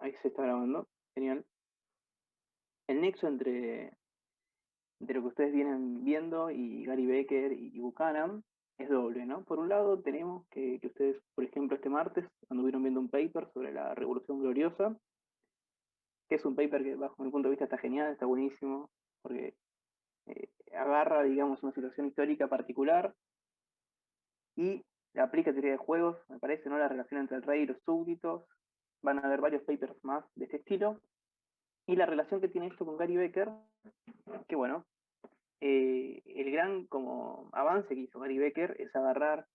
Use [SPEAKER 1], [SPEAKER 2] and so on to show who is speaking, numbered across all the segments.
[SPEAKER 1] ahí se está grabando. Genial. El nexo entre lo que ustedes vienen viendo y Gary Becker y Buchanan es doble, ¿no? Por un lado tenemos que ustedes, por ejemplo, este martes anduvieron viendo un paper sobre la Revolución Gloriosa, que es un paper que bajo mi punto de vista está genial, está buenísimo, porque agarra, digamos, una situación histórica particular y aplica teoría de juegos, me parece, ¿no? La relación entre el rey y los súbditos. Van a haber varios papers más de este estilo. Y la relación que tiene esto con Gary Becker, que bueno, el gran como avance que hizo Gary Becker es agarrar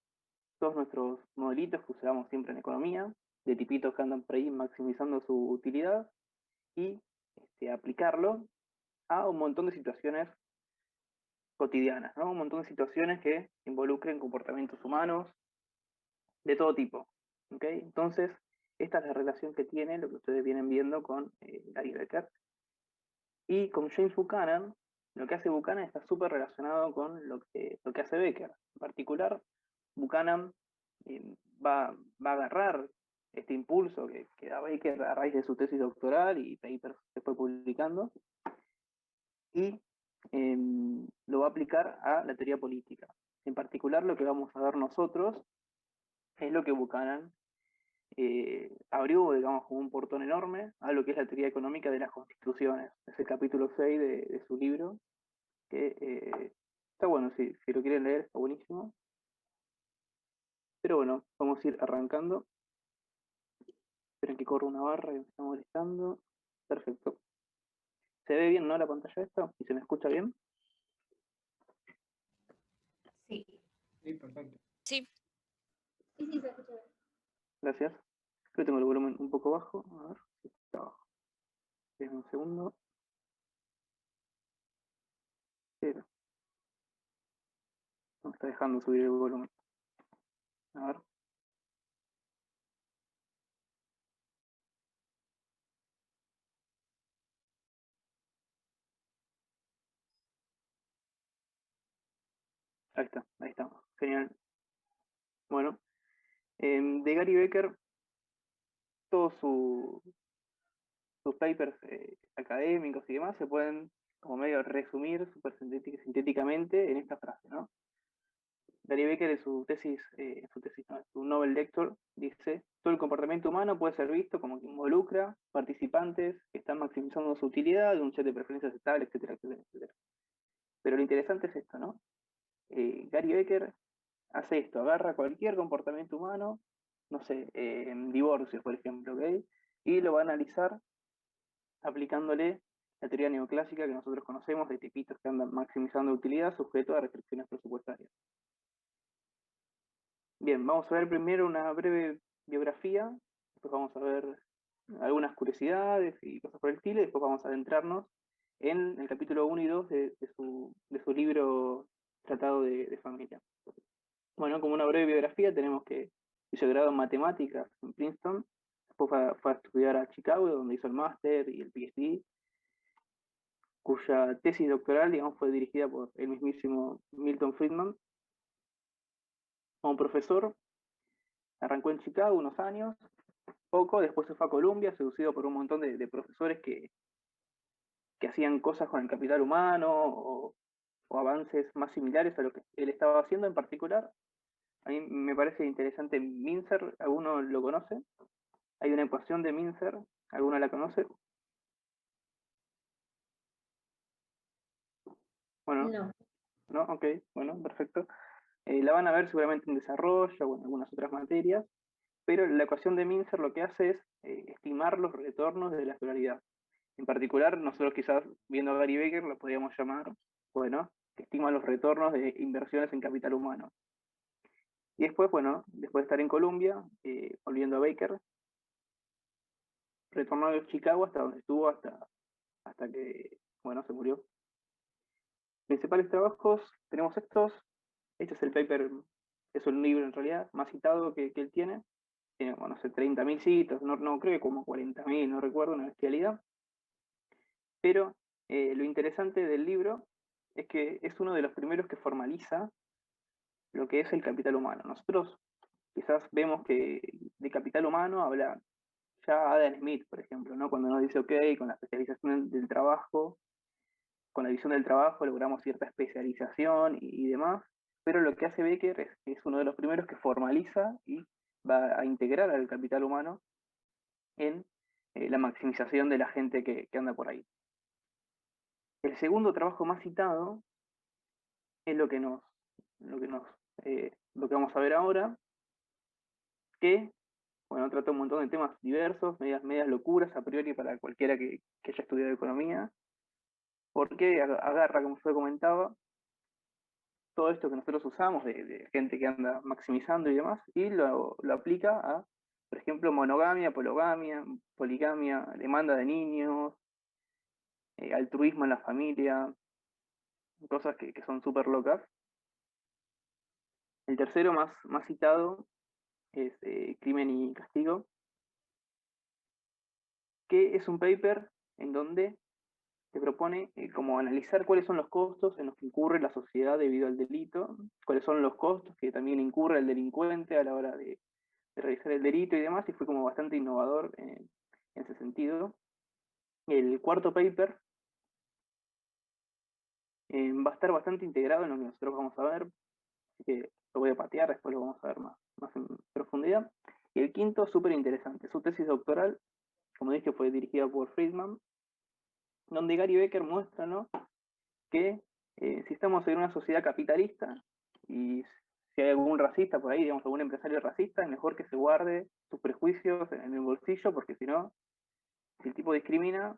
[SPEAKER 1] todos nuestros modelitos que usamos siempre en economía, de tipitos que andan por ahí maximizando su utilidad, y aplicarlo a un montón de situaciones cotidianas, ¿no? Un montón de situaciones que involucren comportamientos humanos de todo tipo. ¿Okay? Entonces, esta es la relación que tiene lo que ustedes vienen viendo con Gary Becker. Y con James Buchanan, lo que hace Buchanan está súper relacionado con lo que hace Becker. En particular, Buchanan va a agarrar este impulso que da Becker a raíz de su tesis doctoral y papers que fue publicando, y lo va a aplicar a la teoría política. En particular, lo que vamos a ver nosotros es lo que Buchanan abrió, digamos, como un portón enorme a lo que es la teoría económica de las constituciones. Es el capítulo 6 de su libro, que está bueno, si lo quieren leer, está buenísimo. Pero bueno, vamos a ir arrancando. Esperen que corra una barra que me está molestando. Perfecto. ¿Se ve bien, no, la pantalla esta? ¿Y se me escucha bien?
[SPEAKER 2] Sí.
[SPEAKER 3] Sí, perfecto.
[SPEAKER 2] Sí.
[SPEAKER 4] Sí, se escucha bien.
[SPEAKER 1] Gracias. Creo que tengo el volumen un poco bajo. A ver si está bajo. Esperen un segundo. Pero no me está dejando subir el volumen. A ver. Ahí estamos. Genial. Bueno, de Gary Becker, todos sus papers académicos y demás se pueden como medio resumir súper sintéticamente en esta frase, ¿no? Gary Becker en su tesis, no, su Nobel Lecture, dice: todo el comportamiento humano puede ser visto como que involucra participantes que están maximizando su utilidad de un set de preferencias estables, etcétera, etcétera, etcétera. Pero lo interesante es esto, ¿no? Gary Becker hace esto, agarra cualquier comportamiento humano, no sé, divorcios, por ejemplo, ¿ok? Y lo va a analizar aplicándole la teoría neoclásica que nosotros conocemos de tipitos que andan maximizando utilidad sujeto a restricciones presupuestarias. Bien, vamos a ver primero una breve biografía, después vamos a ver algunas curiosidades y cosas por el estilo, y después vamos a adentrarnos en el capítulo 1 y 2 de su libro Tratado de Familia. Bueno, como una breve biografía tenemos que hizo grado en matemáticas en Princeton, después fue a estudiar a Chicago, donde hizo el máster y el PhD, cuya tesis doctoral, digamos, fue dirigida por el mismísimo Milton Friedman. Como profesor, arrancó en Chicago unos años, poco, después se fue a Columbia, seducido por un montón de profesores que hacían cosas con el capital humano o avances más similares a lo que él estaba haciendo en particular. A mí me parece interesante Mincer, ¿alguno lo conoce? Hay una ecuación de Mincer, ¿alguno la conoce? Bueno,
[SPEAKER 4] No.
[SPEAKER 1] ¿no? Ok, bueno, perfecto. La van a ver seguramente en desarrollo o en algunas otras materias, pero la ecuación de Mincer lo que hace es estimar los retornos de la escolaridad. En particular, nosotros quizás viendo a Gary Becker lo podríamos llamar, bueno, que estima los retornos de inversiones en capital humano. Y después, bueno, después de estar en Columbia, volviendo a Baker, retornó a Chicago hasta donde estuvo hasta que, bueno, se murió. Principales trabajos, tenemos estos. Este es el paper, es un libro en realidad, más citado que él tiene. Tiene, bueno, no sé, 30.000 citas, no creo que como 40.000, no recuerdo, una bestialidad. Pero lo interesante del libro es que es uno de los primeros que formaliza lo que es el capital humano. Nosotros quizás vemos que de capital humano habla ya Adam Smith, por ejemplo, ¿no? Cuando nos dice, ok, con la especialización del trabajo, con la visión del trabajo logramos cierta especialización y demás, pero lo que hace Becker es que es uno de los primeros que formaliza y va a integrar al capital humano en la maximización de la gente que anda por ahí. El segundo trabajo más citado es lo que vamos a ver ahora, que bueno, trata un montón de temas diversos, medias locuras a priori para cualquiera que haya estudiado economía, porque agarra, como yo comentaba, todo esto que nosotros usamos de gente que anda maximizando y demás, y lo aplica a, por ejemplo, monogamia, poligamia, demanda de niños, altruismo en la familia, cosas que son súper locas. El tercero más citado es Crimen y Castigo, que es un paper en donde se propone como analizar cuáles son los costos en los que incurre la sociedad debido al delito, cuáles son los costos que también incurre el delincuente a la hora de realizar el delito y demás, y fue como bastante innovador en ese sentido. El cuarto paper va a estar bastante integrado en lo que nosotros vamos a ver, así que lo voy a patear, después lo vamos a ver más en profundidad. Y el quinto, súper interesante, su tesis doctoral, como dije, fue dirigida por Friedman, donde Gary Becker muestra, ¿no?, que si estamos en una sociedad capitalista y si hay algún racista por ahí, digamos, algún empresario racista, es mejor que se guarde sus prejuicios en el bolsillo, porque si no, si el tipo discrimina,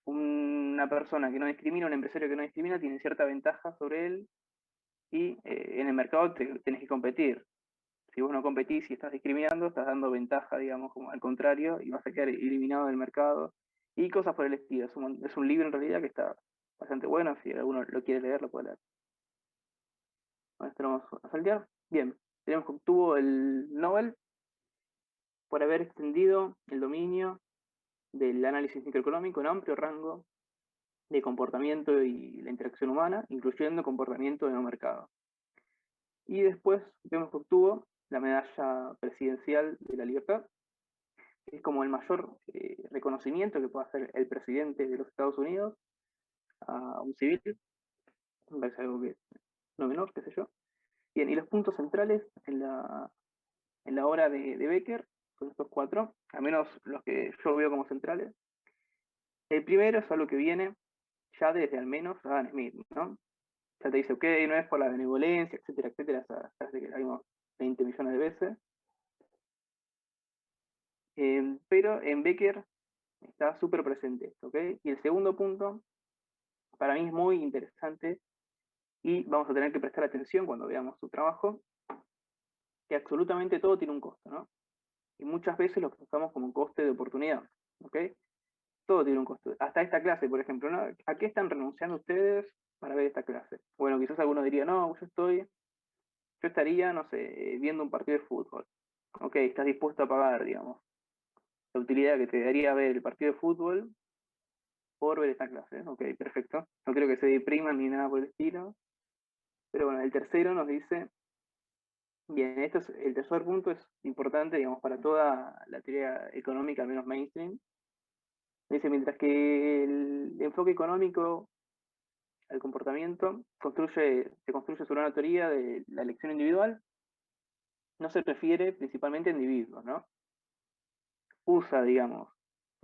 [SPEAKER 1] una persona que no discrimina, un empresario que no discrimina, tiene cierta ventaja sobre él y en el mercado tenés que competir. Si vos no competís y estás discriminando, estás dando ventaja, digamos, como al contrario, y vas a quedar eliminado del mercado y cosas por el estilo. Es un libro en realidad que está bastante bueno, si alguno lo quiere leer, lo puede leer. Bueno, esto lo vamos a saltear. Bien, tenemos que obtuvo el Nobel por haber extendido el dominio del análisis microeconómico en amplio rango de comportamiento y la interacción humana, incluyendo comportamiento de no mercado. Y después vemos que obtuvo la medalla presidencial de la libertad, que es como el mayor reconocimiento que puede hacer el presidente de los Estados Unidos a un civil, me parece algo que no menor, qué sé yo. Bien, y los puntos centrales en la obra de Becker, con estos cuatro, al menos los que yo veo como centrales. El primero es algo que viene ya desde al menos Adam Smith, ¿no? Ya te dice, ok, no es por la benevolencia, etcétera, etcétera, esa frase que la vimos 20 millones de veces. Pero en Becker está súper presente esto, ¿ok? Y el segundo punto, para mí es muy interesante y vamos a tener que prestar atención cuando veamos su trabajo, que absolutamente todo tiene un costo, ¿no? Y muchas veces lo pensamos como un coste de oportunidad, ¿ok? Todo tiene un costo. Hasta esta clase, por ejemplo, ¿no? ¿A qué están renunciando ustedes para ver esta clase? Bueno, quizás alguno diría, no, yo estaría, no sé, viendo un partido de fútbol. Ok, estás dispuesto a pagar, digamos, la utilidad que te daría ver el partido de fútbol por ver esta clase. Ok, perfecto. No creo que se depriman ni nada por el estilo. Pero bueno, el tercero nos dice, bien, el tercer punto es importante, digamos, para toda la teoría económica, al menos mainstream. Dice, mientras que el enfoque económico al comportamiento se construye sobre una teoría de la elección individual, no se refiere principalmente a individuos, ¿no? Usa, digamos,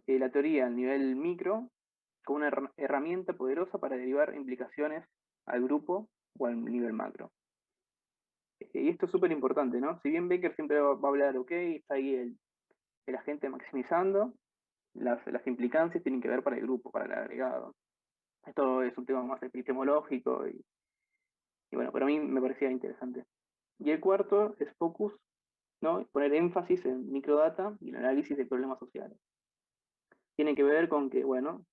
[SPEAKER 1] la teoría al nivel micro como una herramienta poderosa para derivar implicaciones al grupo o al nivel macro. Y esto es súper importante, ¿no? Si bien Becker siempre va a hablar, ok, está ahí el agente maximizando, las implicancias tienen que ver para el grupo, para el agregado. Esto es un tema más epistemológico y bueno, para mí me parecía interesante. Y el cuarto es focus, ¿no? Poner énfasis en microdata y el análisis de problemas sociales. Tiene que ver con que, bueno,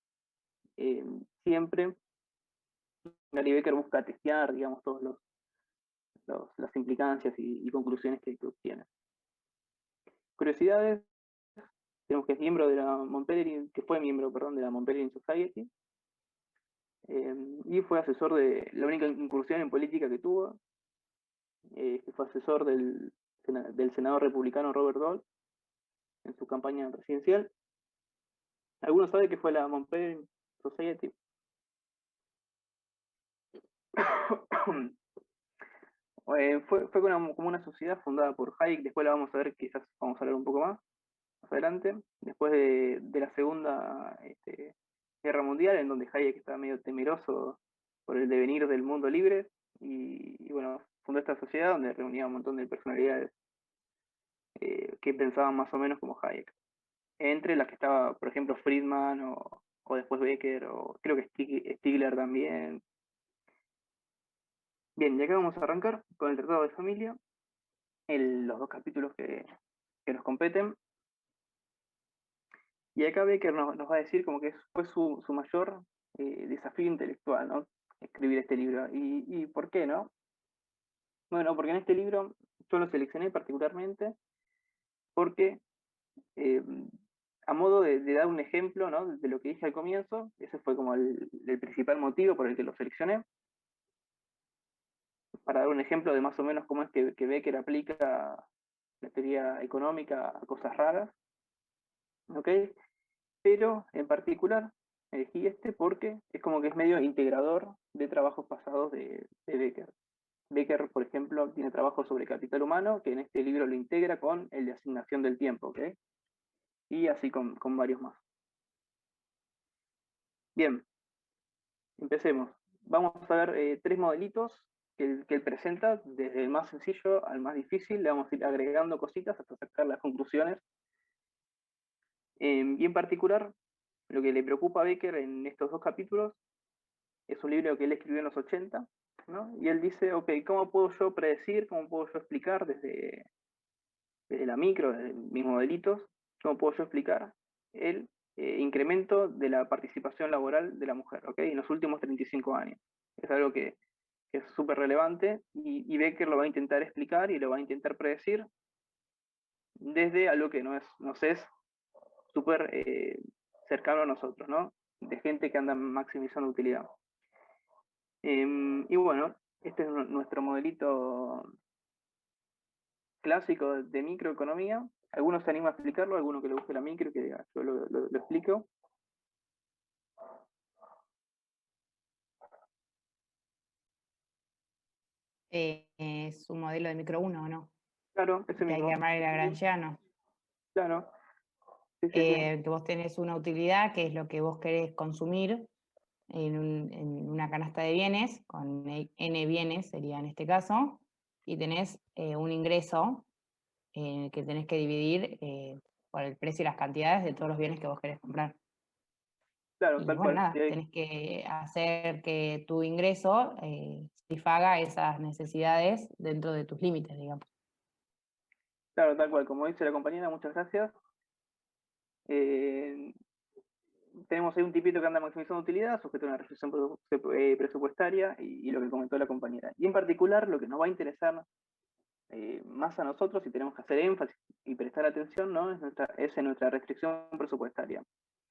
[SPEAKER 1] siempre Gary Becker busca testear, digamos, todos las implicancias y conclusiones que obtiene. Curiosidades, tenemos que es miembro de la Montpellier, que fue miembro, perdón, de la Montpellier Society, y fue asesor de la única incursión en política que tuvo, que fue asesor del senador republicano Robert Dole, en su campaña presidencial. ¿Alguno sabe qué fue la Monpelier Society? Fue como una sociedad fundada por Hayek, después la vamos a ver, quizás vamos a hablar un poco más adelante, después de la Segunda Guerra Mundial, en donde Hayek estaba medio temeroso por el devenir del mundo libre, y bueno, fundó esta sociedad donde reunía un montón de personalidades que pensaban más o menos como Hayek. Entre las que estaba, por ejemplo, Friedman o después Becker, o creo que Stigler también. Bien, y acá vamos a arrancar con el Tratado de Familia, los dos capítulos que nos competen. Y acá Becker nos va a decir como que fue su mayor desafío intelectual, ¿no? Escribir este libro. ¿Y por qué, no? Bueno, porque en este libro yo lo seleccioné particularmente porque eh, a modo de dar un ejemplo, ¿no? De lo que dije al comienzo, ese fue como el principal motivo por el que lo seleccioné, para dar un ejemplo de más o menos cómo es que Becker aplica la teoría económica a cosas raras, ¿ok? Pero en particular elegí este porque es como que es medio integrador de trabajos pasados de Becker. Becker, por ejemplo, tiene trabajo sobre capital humano, que en este libro lo integra con el de asignación del tiempo, ¿ok? Y así con varios más. Bien, empecemos. Vamos a ver tres modelitos que él presenta, desde el más sencillo al más difícil. Le vamos a ir agregando cositas hasta sacar las conclusiones. Y en particular, lo que le preocupa a Becker en estos dos capítulos es un libro que él escribió en los 80, ¿no? Y él dice, ok, ¿cómo puedo yo predecir, cómo puedo yo explicar desde la micro, desde mis modelitos, cómo puedo yo explicar el incremento de la participación laboral de la mujer, ¿ok? En los últimos 35 años. Es algo que es súper relevante y Becker lo va a intentar explicar y lo va a intentar predecir desde algo que nos es súper cercano a nosotros, ¿no? De gente que anda maximizando utilidad. Y bueno, este es nuestro modelito clásico de microeconomía. Algunos se anima a explicarlo, alguno que le guste la micro, que diga, yo lo explico.
[SPEAKER 2] Es un modelo de micro 1, ¿o no?
[SPEAKER 1] Claro, ese
[SPEAKER 2] Que hay
[SPEAKER 1] mismo.
[SPEAKER 2] que armar el lagrangiano.
[SPEAKER 1] Claro. Sí, sí, sí.
[SPEAKER 2] Que vos tenés una utilidad, que es lo que vos querés consumir en una canasta de bienes, con n bienes sería en este caso, y tenés un ingreso que tenés que dividir por el precio y las cantidades de todos los bienes que vos querés comprar.
[SPEAKER 1] Claro,
[SPEAKER 2] Y
[SPEAKER 1] tal
[SPEAKER 2] bueno,
[SPEAKER 1] cual.
[SPEAKER 2] nada, tenés que hacer que tu ingreso satisfaga esas necesidades dentro de tus límites, digamos.
[SPEAKER 1] Claro, tal cual. Como dice la compañera, muchas gracias. Tenemos ahí un tipito que anda maximizando utilidad, sujeto a una restricción presupuestaria y lo que comentó la compañera. Y en particular, lo que nos va a interesar más a nosotros, y tenemos que hacer énfasis y prestar atención, ¿no? Es en nuestra restricción presupuestaria.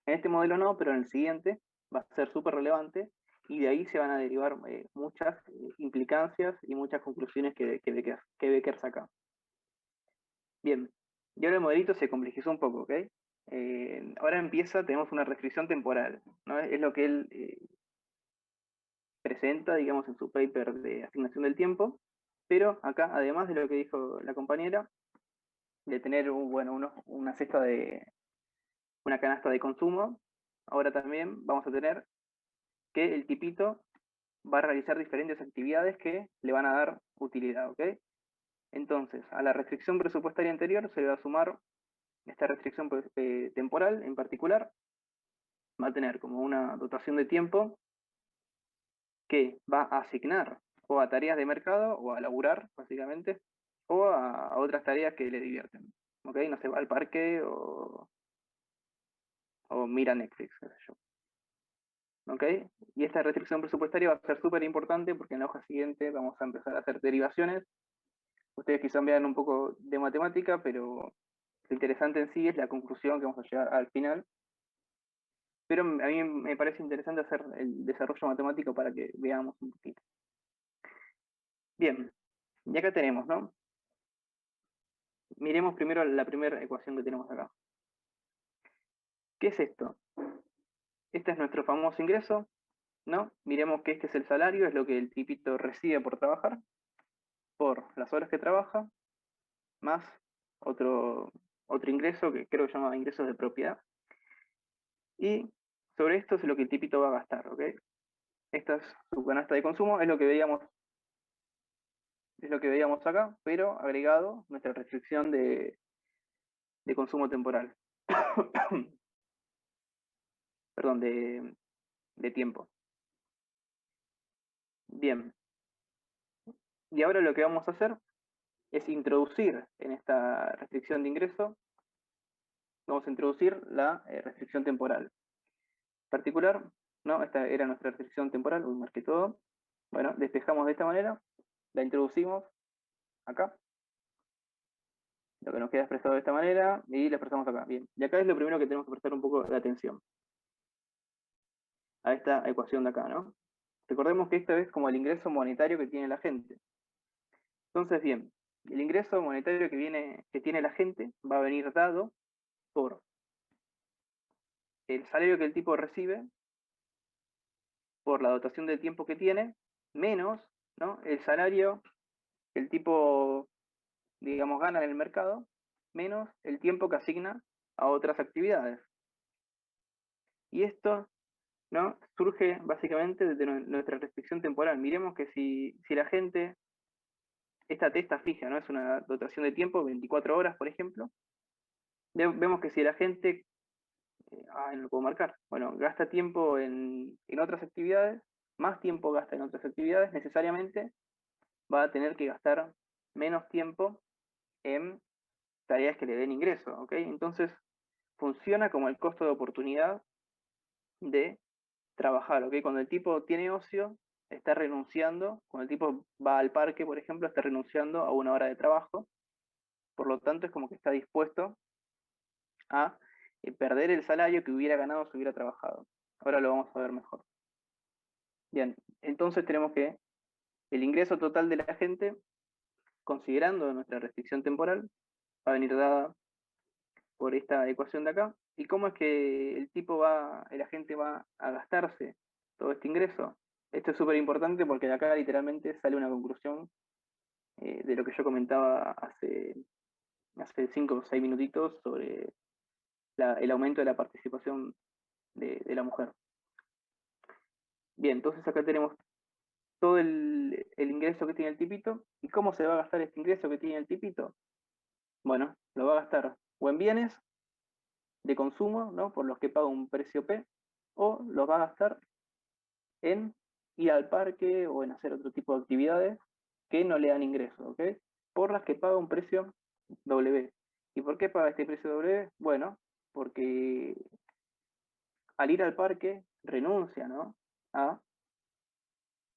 [SPEAKER 1] En este modelo no, pero en el siguiente va a ser súper relevante y de ahí se van a derivar muchas implicancias y muchas conclusiones que Becker saca. Bien, y ahora el modelito se complejizó un poco, ¿ok? Ahora tenemos una restricción temporal, ¿no? Es lo que él presenta, digamos, en su paper de asignación del tiempo, pero acá, además de lo que dijo la compañera, de tener una cesta una canasta de consumo, ahora también vamos a tener que el tipito va a realizar diferentes actividades que le van a dar utilidad, ¿ok? Entonces, a la restricción presupuestaria anterior se le va a sumar esta restricción temporal en particular, va a tener como una dotación de tiempo que va a asignar o a tareas de mercado o a laburar, básicamente, o a otras tareas que le divierten, ¿ok? No sé, va al parque o mira Netflix, qué sé yo. ¿Ok? Y esta restricción presupuestaria va a ser súper importante porque en la hoja siguiente vamos a empezar a hacer derivaciones. Ustedes quizás vean un poco de matemática, pero lo interesante en sí es la conclusión que vamos a llegar al final. Pero a mí me parece interesante hacer el desarrollo matemático para que veamos un poquito. Bien, y acá tenemos, ¿no? miremos primero la primera ecuación que tenemos acá. ¿Qué es esto? Este es nuestro famoso ingreso, ¿no? Miremos que este es el salario, es lo que el tipito recibe por trabajar, por las horas que trabaja, más otro ingreso que creo que se llama ingresos de propiedad. Y sobre esto es lo que el tipito va a gastar, ¿ok? Esta es su canasta de consumo, es lo que veíamos acá, pero agregado nuestra restricción de consumo temporal. Perdón, de tiempo. Bien. Y ahora lo que vamos a hacer es introducir en esta restricción de ingreso, vamos a introducir la restricción temporal. Particular, ¿no? Esta era nuestra restricción temporal, uy, marqué todo. Bueno, despejamos de esta manera, la introducimos acá, lo que nos queda expresado de esta manera, y la expresamos acá. Bien, y acá es lo primero que tenemos que prestar un poco de atención a esta ecuación de acá, ¿no? Recordemos que esto es como el ingreso monetario que tiene la gente. Entonces, bien, el ingreso monetario que tiene la gente va a venir dado por el salario que el tipo recibe, por la dotación del tiempo que tiene, menos, ¿no?, el salario que el tipo, digamos, gana en el mercado, menos el tiempo que asigna a otras actividades. Y esto, ¿no?, surge básicamente de nuestra restricción temporal. Miremos que si la gente, esta T está fija, ¿no?, es una dotación de tiempo, 24 horas, por ejemplo. Vemos que si la gente, no lo puedo marcar, bueno, gasta tiempo en otras actividades, más tiempo gasta en otras actividades, necesariamente va a tener que gastar menos tiempo en tareas que le den ingreso, ¿ok? Entonces, funciona como el costo de oportunidad de trabajar, ¿ok? Cuando el tipo tiene ocio, está renunciando, cuando el tipo va al parque, por ejemplo, está renunciando a una hora de trabajo, por lo tanto es como que está dispuesto a perder el salario que hubiera ganado si hubiera trabajado. Ahora lo vamos a ver mejor. Bien, entonces tenemos que el ingreso total de la gente, considerando nuestra restricción temporal, va a venir dada por esta ecuación de acá. ¿Y cómo es que el agente va a gastarse todo este ingreso? Esto es súper importante porque de acá literalmente sale una conclusión de lo que yo comentaba hace 5 o 6 minutitos sobre el aumento de la participación de la mujer. Bien, entonces acá tenemos todo el ingreso que tiene el tipito. ¿Y cómo se va a gastar este ingreso que tiene el tipito? Bueno, lo va a gastar o en bienes de consumo, ¿no?, por los que paga un precio P, o los va a gastar en ir al parque o en hacer otro tipo de actividades que no le dan ingreso, ¿ok?, por las que paga un precio W. ¿Y por qué paga este precio W? Bueno, porque al ir al parque renuncia, ¿no?, a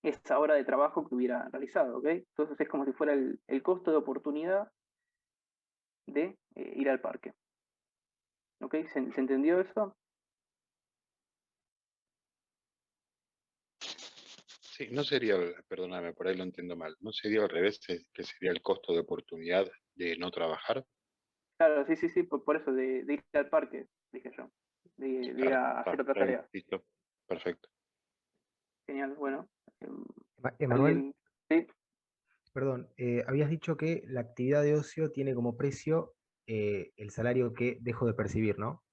[SPEAKER 1] esa hora de trabajo que hubiera realizado, ¿ok? Entonces es como si fuera el costo de oportunidad de ir al parque. ¿Ok? ¿Se entendió eso?
[SPEAKER 3] Sí, no sería, perdóname, por ahí lo entiendo mal, ¿no sería al revés, que sería el costo de oportunidad de no trabajar?
[SPEAKER 1] Claro, sí, sí, sí, por eso, de ir al parque, dije yo, de ir
[SPEAKER 3] Claro,
[SPEAKER 1] a hacer otras tareas.
[SPEAKER 3] listo, perfecto.
[SPEAKER 1] Genial, bueno.
[SPEAKER 5] Emanuel,
[SPEAKER 1] ¿Alguien? Sí,
[SPEAKER 5] perdón, habías dicho que la actividad de ocio tiene como precio el salario que dejo de percibir, ¿no?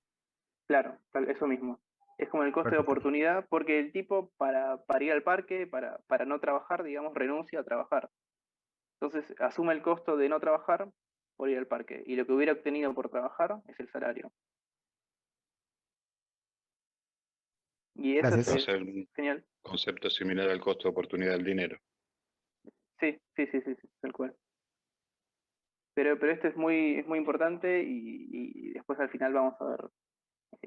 [SPEAKER 1] claro, eso mismo. Es como el coste de
[SPEAKER 5] Perfecto.
[SPEAKER 1] oportunidad, porque el tipo para ir al parque, para no trabajar, digamos, renuncia a trabajar. Entonces asume el costo de no trabajar por ir al parque, y lo que hubiera obtenido por trabajar es el salario. Y eso
[SPEAKER 5] Gracias.
[SPEAKER 3] O
[SPEAKER 1] es
[SPEAKER 3] sea, un
[SPEAKER 1] genial.
[SPEAKER 3] concepto similar al costo de oportunidad del dinero.
[SPEAKER 1] Sí, sí, sí, sí, sí, tal cual. Pero esto es muy importante y después al final vamos a ver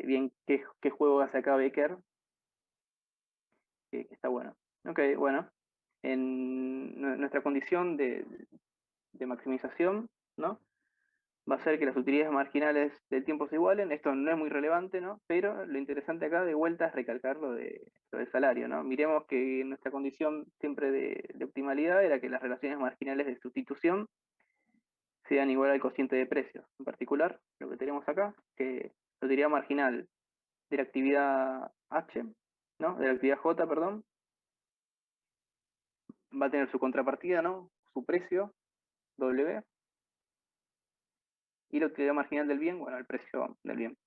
[SPEAKER 1] bien qué juego hace acá Becker, que está bueno. Ok, bueno. En nuestra condición de maximización, ¿no?, va a ser que las utilidades marginales del tiempo se igualen. Esto no es muy relevante, ¿no?, pero lo interesante acá de vuelta es recalcar lo del salario, ¿no? Miremos que nuestra condición siempre de optimalidad era que las relaciones marginales de sustitución sean igual al cociente de precios. En particular, lo que tenemos acá, que la utilidad marginal de la actividad H, ¿no? De la actividad J, perdón, va a tener su contrapartida, ¿no? Su precio, W, y la utilidad marginal del bien, bueno, el precio del bien.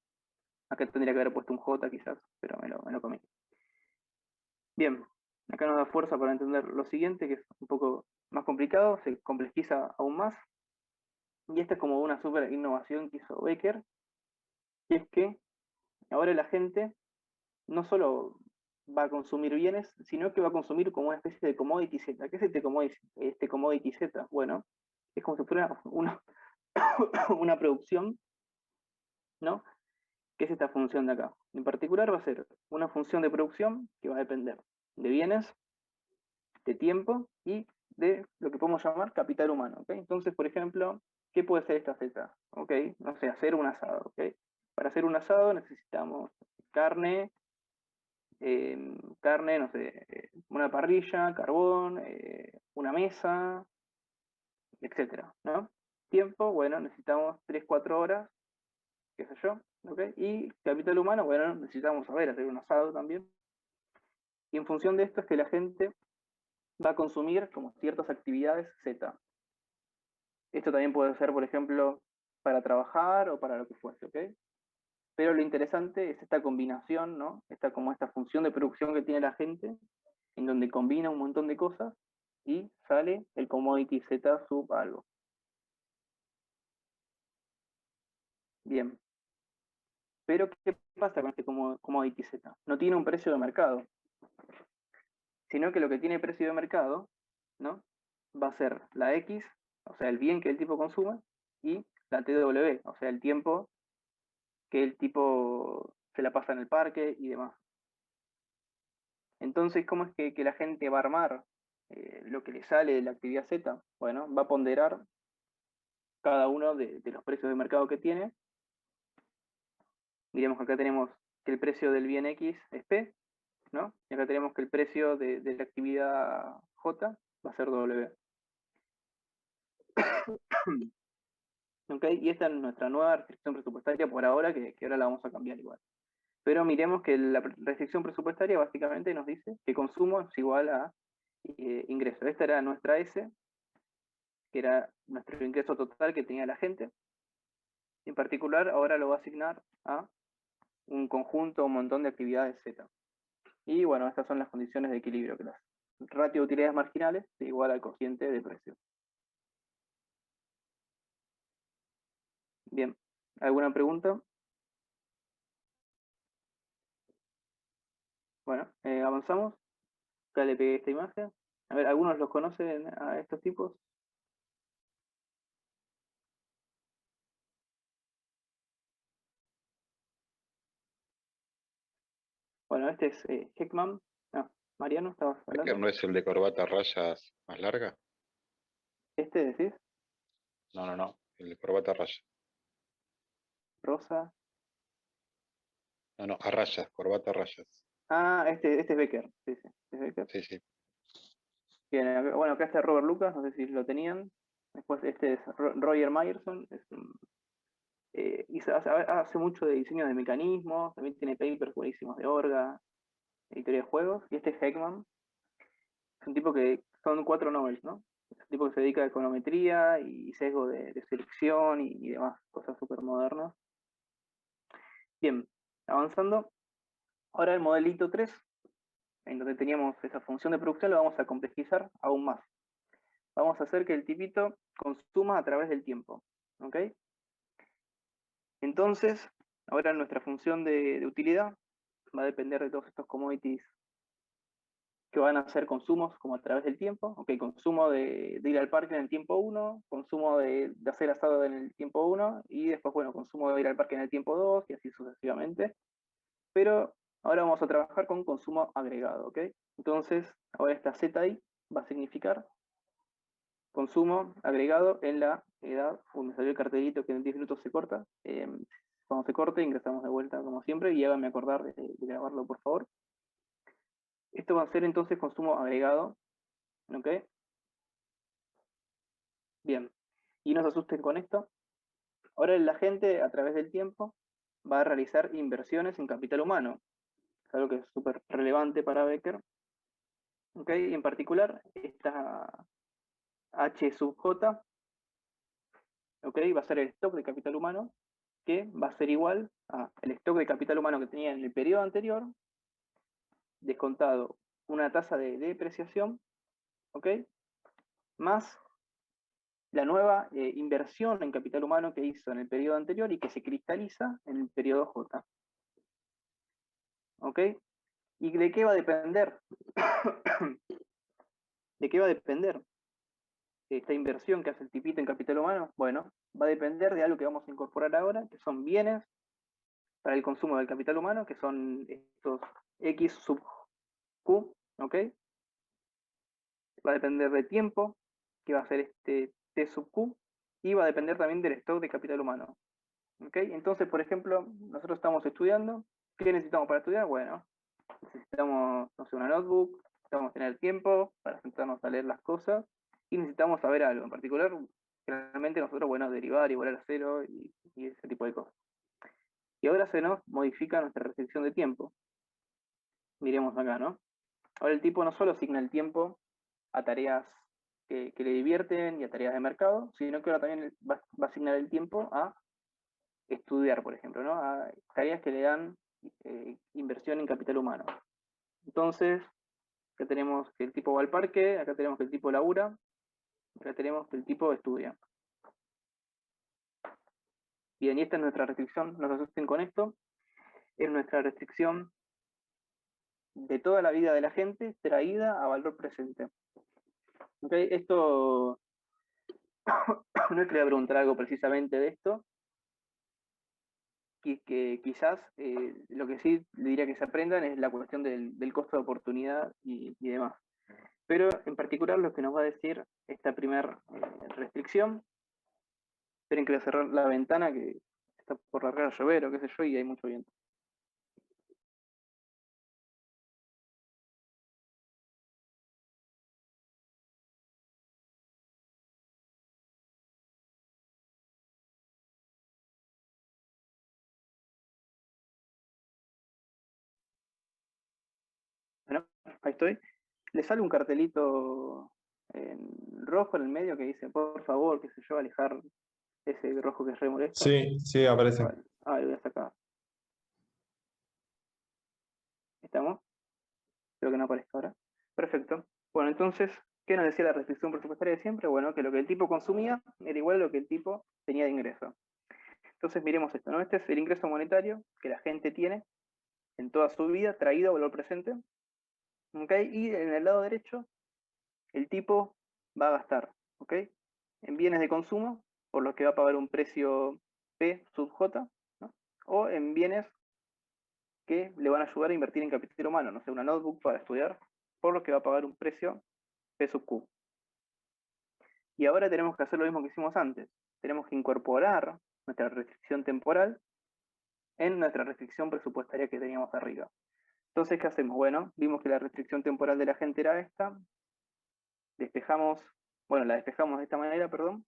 [SPEAKER 1] Acá tendría que haber puesto un J quizás, pero me lo comí. Bien, acá nos da fuerza para entender lo siguiente, que es un poco más complicado, se complejiza aún más. Y esta es como una super innovación que hizo Becker, y es que ahora la gente no solo va a consumir bienes, sino que va a consumir como una especie de commodity Z. ¿Qué es este commodity Z? Bueno, es como si fuera una producción, ¿no? ¿Qué es esta función de acá? En particular va a ser una función de producción que va a depender de bienes, de tiempo y de lo que podemos llamar capital humano. ¿Okay? Entonces, por ejemplo, ¿qué puede ser esta Z? ¿Okay? No sé, hacer un asado. ¿Okay? Para hacer un asado necesitamos carne, no sé, una parrilla, carbón, una mesa, etcétera, ¿no? Tiempo, bueno, necesitamos 3-4 horas, qué sé yo, ¿ok? Y capital humano, bueno, necesitamos saber hacer un asado también. Y en función de esto es que la gente va a consumir como ciertas actividades Z. Esto también puede ser, por ejemplo, para trabajar o para lo que fuese, ¿ok? Pero lo interesante es esta combinación, ¿no? Esta función de producción que tiene la gente, en donde combina un montón de cosas y sale el commodity Z sub algo. Bien. Pero, ¿qué pasa con este commodity Z? No tiene un precio de mercado, sino que lo que tiene precio de mercado, ¿no? Va a ser la X, o sea, el bien que el tipo consuma, y la TW, o sea, el tiempo que el tipo se la pasa en el parque y demás. Entonces, ¿cómo es que la gente va a armar lo que le sale de la actividad Z? Bueno, va a ponderar cada uno de los precios de mercado que tiene. Diremos que acá tenemos que el precio del bien X es P, ¿no? Y acá tenemos que el precio de la actividad J va a ser W. ¿Okay? Y esta es nuestra nueva restricción presupuestaria por ahora, que ahora la vamos a cambiar igual. Pero miremos que la restricción presupuestaria básicamente nos dice que consumo es igual a ingreso. Esta era nuestra S, que era nuestro ingreso total que tenía la gente. En particular, ahora lo va a asignar a un conjunto, un montón de actividades Z. Y bueno, estas son las condiciones de equilibrio, que las ratio de utilidades marginales es igual al cociente de precio. Bien, ¿alguna pregunta? Bueno, avanzamos. Acá le pegué esta imagen. A ver, ¿algunos los conocen a estos tipos? Bueno, este es Heckman. No, Mariano, estabas
[SPEAKER 3] ¿Becker
[SPEAKER 1] hablando.
[SPEAKER 3] no es el de corbata a rayas más larga?
[SPEAKER 1] ¿Este decís?
[SPEAKER 3] No, el de corbata a rayas.
[SPEAKER 1] Rosa.
[SPEAKER 3] No, a rayas, corbata a rayas.
[SPEAKER 1] Ah, este es Becker. Sí, sí, es Becker.
[SPEAKER 3] Sí.
[SPEAKER 1] Bien, bueno, acá está Robert Lucas, no sé si lo tenían. Después este es Roger Myerson, hace mucho de diseño de mecanismos, también tiene papers buenísimos de Orga, editorial de juegos, y este es Heckman, es un tipo que son 4 Nobels, ¿no? Es un tipo que se dedica a econometría y sesgo de selección y demás, cosas súper modernas. Bien, avanzando, ahora el modelito 3, en donde teníamos esa función de producción, lo vamos a complejizar aún más. Vamos a hacer que el tipito consuma a través del tiempo, ¿ok? Entonces, ahora nuestra función de utilidad va a depender de todos estos commodities que van a ser consumos como a través del tiempo. Ok, consumo de ir al parque en el tiempo 1, consumo de hacer asado en el tiempo 1, y después, bueno, consumo de ir al parque en el tiempo 2, y así sucesivamente. Pero ahora vamos a trabajar con consumo agregado, ¿ok? Entonces, ahora esta ZI va a significar consumo agregado en la edad. Me salió el cartelito que en 10 minutos se corta. Cuando se corte, ingresamos de vuelta como siempre, y háganme acordar de grabarlo, por favor. Esto va a ser entonces consumo agregado, ¿ok? Bien. Y no se asusten con esto. Ahora la gente, a través del tiempo, va a realizar inversiones en capital humano. Es algo que es súper relevante para Becker. ¿Okay? Y en particular, esta H sub J, ¿okay? Va a ser el stock de capital humano, que va a ser igual al stock de capital humano que tenía en el periodo anterior, descontado una tasa de depreciación, ¿ok? Más la nueva inversión en capital humano que hizo en el periodo anterior y que se cristaliza en el periodo J. ¿Ok? ¿Y de qué va a depender? ¿De qué va a depender esta inversión que hace el tipito en capital humano? Bueno, va a depender de algo que vamos a incorporar ahora, que son bienes para el consumo del capital humano, que son estos X sub Q, ¿ok? Va a depender de tiempo, que va a ser este T sub Q, y va a depender también del stock de capital humano. ¿Ok? Entonces, por ejemplo, nosotros estamos estudiando. ¿Qué necesitamos para estudiar? Bueno, necesitamos, no sé, una notebook, necesitamos tener tiempo para sentarnos a leer las cosas, y necesitamos saber algo. En particular, generalmente nosotros, bueno, derivar, igualar a cero, y ese tipo de cosas. Y ahora se nos modifica nuestra restricción de tiempo. Miremos acá, ¿no? Ahora el tipo no solo asigna el tiempo a tareas que le divierten y a tareas de mercado, sino que ahora también va a asignar el tiempo a estudiar, por ejemplo, ¿no? A tareas que le dan inversión en capital humano. Entonces, acá tenemos que el tipo va al parque, acá tenemos que el tipo labura, acá tenemos que el tipo estudia. Bien, y esta es nuestra restricción, no se asusten con esto, es nuestra restricción de toda la vida de la gente traída a valor presente. ¿Okay? Esto, no es que le voy a preguntar algo precisamente de esto, que quizás lo que sí le diría que se aprendan es la cuestión del costo de oportunidad y demás. Pero en particular lo que nos va a decir esta primera restricción, esperen que voy a cerrar la ventana que está por largar a llover o qué sé yo y hay mucho viento. Bueno, ahí estoy. Le sale un cartelito en rojo en el medio que dice, por favor, qué sé yo, alejar ese rojo que es re molesto.
[SPEAKER 6] Sí, sí, aparece.
[SPEAKER 1] Vale. Ah, lo voy a sacar. ¿Estamos? Espero que no aparezca ahora. Perfecto. Bueno, entonces, ¿qué nos decía la restricción presupuestaria de siempre? Bueno, que lo que el tipo consumía era igual a lo que el tipo tenía de ingreso. Entonces miremos esto, ¿no? Este es el ingreso monetario que la gente tiene en toda su vida, traído a valor presente. ¿Ok? Y en el lado derecho, el tipo va a gastar, ¿ok? En bienes de consumo, por lo que va a pagar un precio P sub J, ¿no? O en bienes que le van a ayudar a invertir en capital humano, no sé, una notebook para estudiar, por lo que va a pagar un precio P sub Q. Y ahora tenemos que hacer lo mismo que hicimos antes. Tenemos que incorporar nuestra restricción temporal en nuestra restricción presupuestaria que teníamos arriba. Entonces, ¿qué hacemos? Bueno, vimos que la restricción temporal de la gente era esta. Despejamos, bueno, la despejamos de esta manera, perdón.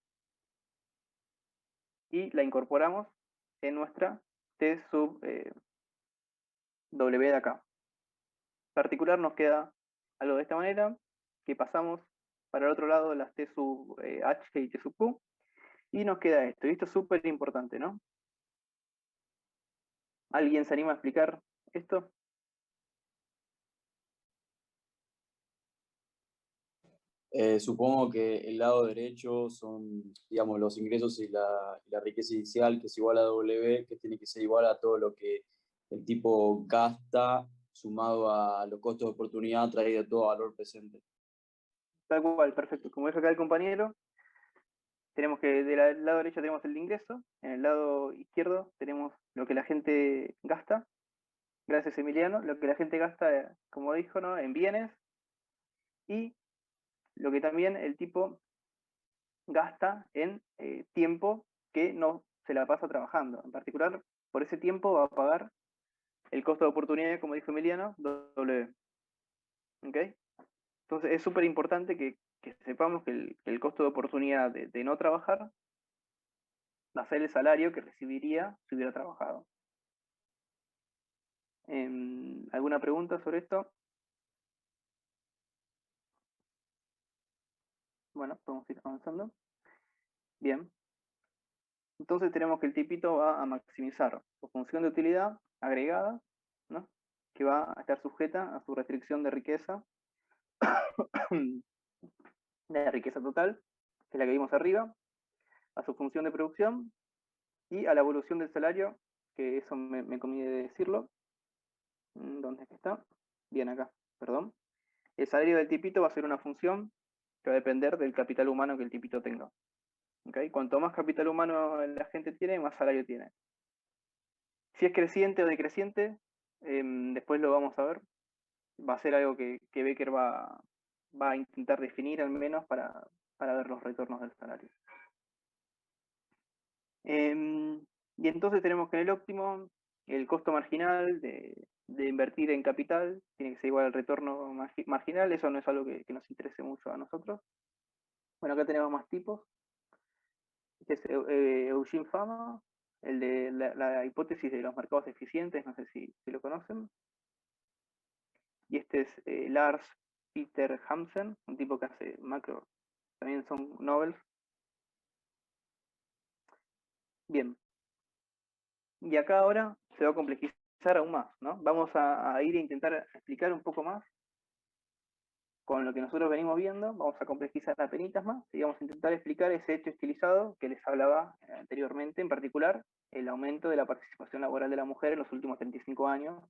[SPEAKER 1] Y la incorporamos en nuestra T sub W de acá. En particular nos queda algo de esta manera, que pasamos para el otro lado las T sub H y T sub Q, y nos queda esto. Y esto es súper importante, ¿no? ¿Alguien se anima a explicar esto?
[SPEAKER 7] Supongo que el lado derecho son, digamos, los ingresos y la riqueza inicial, que es igual a W, que tiene que ser igual a todo lo que el tipo gasta, sumado a los costos de oportunidad, traído todo a valor presente.
[SPEAKER 1] Tal cual, perfecto. Como dijo acá el compañero, tenemos que del lado derecho tenemos el ingreso, en el lado izquierdo tenemos lo que la gente gasta. Gracias, Emiliano. Lo que la gente gasta, como dijo, ¿no? En bienes, y lo que también el tipo gasta en tiempo que no se la pasa trabajando. En particular, por ese tiempo va a pagar el costo de oportunidad, como dijo Emiliano, W. ¿Ok? Entonces es súper importante que sepamos que el costo de oportunidad de no trabajar va a ser el salario que recibiría si hubiera trabajado. ¿Alguna pregunta sobre esto? Bueno, podemos ir avanzando. Bien. Entonces tenemos que el tipito va a maximizar su función de utilidad agregada, ¿no? Que va a estar sujeta a su restricción de riqueza, de riqueza total, que es la que vimos arriba, a su función de producción y a la evolución del salario, que eso me comí de decirlo. ¿Dónde es que está? Bien, acá, perdón. El salario del tipito va a ser una función que va a depender del capital humano que el tipito tenga. ¿Okay? Cuanto más capital humano la gente tiene, más salario tiene. Si es creciente o decreciente, después lo vamos a ver. Va a ser algo que Becker va a intentar definir al menos para ver los retornos del salario. Y entonces tenemos que en el óptimo, el costo marginal de invertir en capital tiene que ser igual al retorno marginal. Eso no es algo que nos interese mucho a nosotros. Bueno, acá tenemos más tipos. Este es Eugene Fama, el de la hipótesis de los mercados eficientes, no sé si lo conocen. Y este es Lars Peter Hansen, un tipo que hace macro, también son novels. Bien. Y acá ahora se va a complejizar aún más, ¿no? Vamos a ir a intentar explicar un poco más con lo que nosotros venimos viendo, vamos a complejizar apenitas más y vamos a intentar explicar ese hecho estilizado que les hablaba anteriormente, en particular el aumento de la participación laboral de la mujer en los últimos 35 años,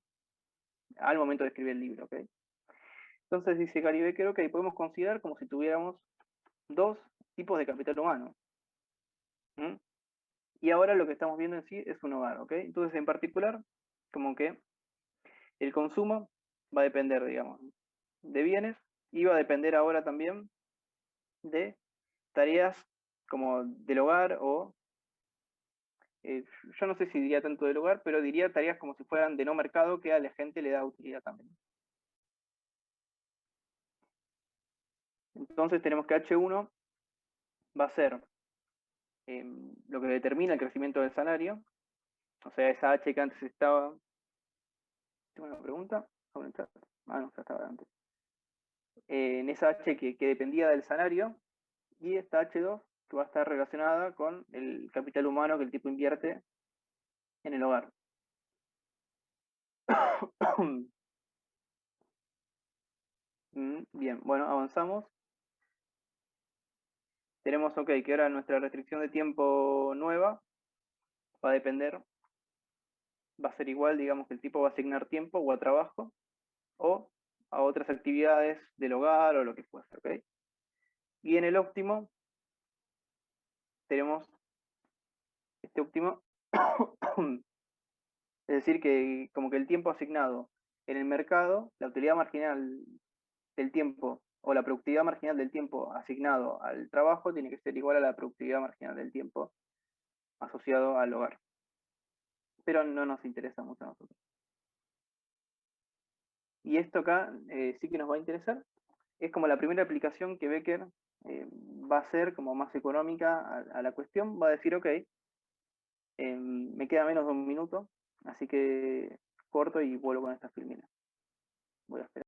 [SPEAKER 1] al momento de escribir el libro, ¿ok? Entonces dice Gary Becker, ok, podemos considerar como si tuviéramos dos tipos de capital humano. ¿Mm? Y ahora lo que estamos viendo en sí es un hogar, ¿ok? Entonces, en particular, como que el consumo va a depender, digamos, de bienes y va a depender ahora también de tareas como del hogar o, yo no sé si diría tanto del hogar, pero diría tareas como si fueran de no mercado que a la gente le da utilidad también. Entonces tenemos que H1 va a ser lo que determina el crecimiento del salario, o sea, esa H que antes estaba... ¿Tengo una pregunta? Ah, no, ya estaba antes. En esa H que dependía del salario, y esta H2 que va a estar relacionada con el capital humano que el tipo invierte en el hogar. Bien, bueno, avanzamos. Tenemos, ok, que ahora nuestra restricción de tiempo nueva va a depender, va a ser igual, digamos que el tipo va a asignar tiempo o a trabajo o a otras actividades del hogar o lo que fuese, ok. Y en el óptimo tenemos este óptimo, es decir, que como que el tiempo asignado en el mercado, la utilidad marginal del tiempo o la productividad marginal del tiempo asignado al trabajo tiene que ser igual a la productividad marginal del tiempo asociado al hogar. Pero no nos interesa mucho a nosotros. Y esto acá sí que nos va a interesar. Es como la primera aplicación que Becker va a ser como más económica a la cuestión. Va a decir, ok, me queda menos de un minuto, así que corto y vuelvo con esta filmina. Voy a esperar.